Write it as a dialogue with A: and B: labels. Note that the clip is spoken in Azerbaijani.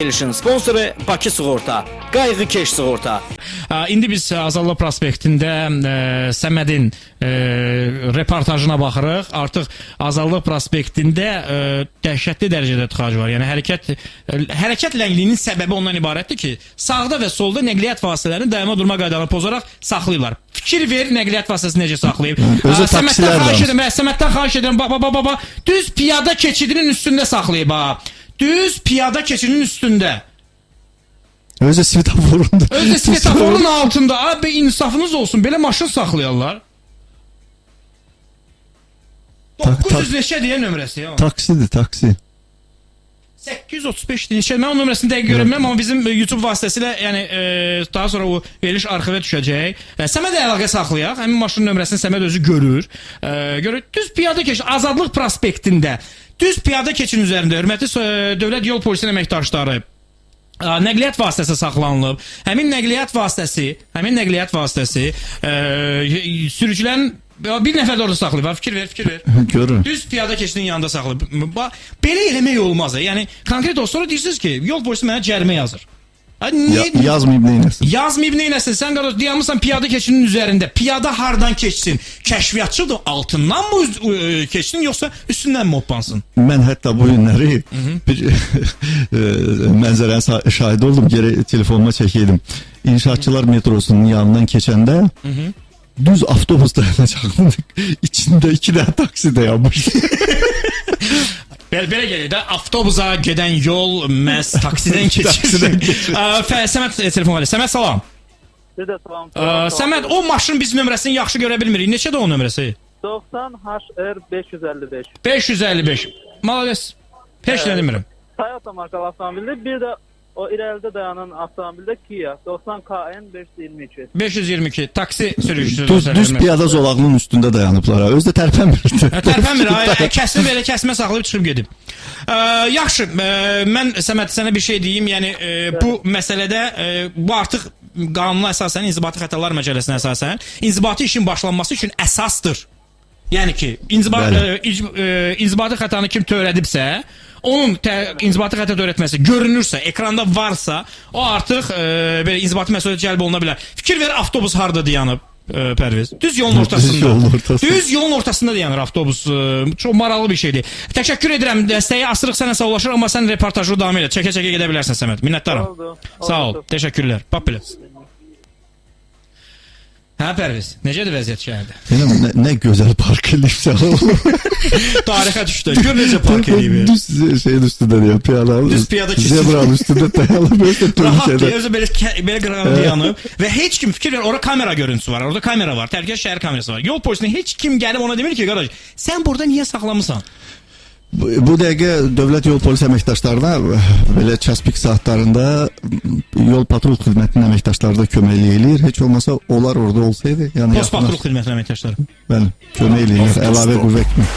A: Verilişin sponsoru Bakı Sığorta, Qayğı Keş Sığorta.
B: İndi biz Azallı prospektində Səmədin reportajına baxırıq. Artıq Azallı prospektində dəhşətli dərəcədə tıxac var. Yəni hərəkət ləngliyinin səbəbi ondan ibarətdir ki, sağda və solda nəqliyyat vasitələrini daima durma qaydalarını pozaraq saxlayırlar. Fikir ver, nəqliyyat vasitəsini necə saxlayıb. Səməddən xahiş edirəm, baba, düz piyada keçidinin üstündə saxlayıb ha. Düz piyada keçidinin üstündə.
C: Özü svetoforunda.
B: Özü svetoforun altında. Abi insafınız olsun. Belə maşın saxlayarlar. 900 neçə deyə nömrəsi ya?
C: Taksidir, taksi.
B: 835 neçə. Mən o nömrəsini dəqiq görmürəm, amma bizim YouTube vasitəsilə, yəni daha sonra o veriliş arxivə düşəcək. Səməd əlaqə saxlayaq. Həmin maşının nömrəsini Səməd özü görür. Düz piyada keçid, Azadlıq prospektində. Düz piyada keçidin üzərində hörmətli dövlət yol polisinin əməkdaşları nəqliyyat vasitəsi saxlanılıb. Həmin nəqliyyat vasitəsi sürücülərin bir nəfər də orada saxlayıb. Fikir ver.
C: Görürüm.
B: Düz piyada keçidin yanında saxlayıb. Belə eləmək olmaz. Yəni konkret olsa sonra deyirsiniz ki, yol polisi mənə cərimə yazır.
C: Yazmayıb neynəsin?
B: Yazmayıb neynəsin? Sən qardaş deyəmirsən piyada keçidinin üzərində. Piyada hardan keçsin? Kəşfiyyatçıdır, altından mı keçsin, yoxsa üstündən mi hoppansın?
C: Mən hətta bu günləri bir mənzərənin şahidi oldum. Geri telefonuma çəkəydim. İnşaatçılar metrosunun yanından keçəndə düz avtobus dayanacağını içində 2 dənə taksi dayanmış.
B: Belə gəlir də, avtobusa gedən yol məhz taksidən keçir. Səməd telefon var. Səməd salam.
D: Bir də salam.
B: Səməd, o maşının biz nömrəsini yaxşı görə bilmirik. Neçədir o nömrəsi?
D: 90 HR 555.
B: 555. Malades. Heç nə demirəm.
D: Toyota markalı avtomobildir. Bir də o irəlidə dayanan avtomobildə Kia 90 KN 522.
B: 522 taksi sürücüsü.
C: Düz piyada zolağının üstündə dayanıblar. Özü də tərpənmirdi.
B: Tərpənmir. Kəsib belə kəsmə saxlayıb çıxıb gedib. Yaxşı, mən Səməd sənə bir şey deyim. Yəni bu məsələdə bu artıq qanuna əsasən, İnzibati Xətalar Məcəlləsinə əsasən inzibati işin başlanması üçün əsasdır. Yəni ki, inzibati xətanı kim törədibsə, onun inzibati xəta törətməsi görünürsə, ekranda varsa, o artıq belə inzibati məsuliyyət cəlb oluna bilər. Fikir ver, avtobus harda dayanıb, Pərviz? Düz yolun ortasında. Düz yolun ortasında dayanır avtobus. Çox maraqlı bir şeydir. Təşəkkür edirəm. Dəstəyi asırıq sənə sağlaşır, amma sən reportajı davam elə. Çəkə-çəkə gedə bilərsən Səməd. Minnətdaram. Sağ ol. Təşəkkürlər. Bax belə. Hə Pərviz, necədir vəziyyət şəhərdə?
C: Nə gözəl park eləyibsə.
B: Tarixə düşdü. Gör necə park eləyib.
C: Düz şeyin üstündə deyəm, piyadalar.
B: Düz piyada keçir.
C: Zebranın üstündə dayanıb.
B: Rahat deyil, özü belə qırağında yanıb. Və heç kim, fikir ver, orada kamera görüntüsü var. Orada kamera var, Tərkəz şəhər kamerası var. Yol polisine heç kim gəlib ona demir ki, qardaş, sən burada niyə saxlamısan?
C: Bu dəqiqə dövlət yol polis əməkdaşlarına belə çaspik saatlarında yol patrul xidmətinin əməkdaşları da kömək eləyir. Heç olmasa onlar orada olsaydı, yəni
B: Post patrul xidmətinin əməkdaşları.
C: Bəli, kömək eləyir, əlavə qüvvə kimi.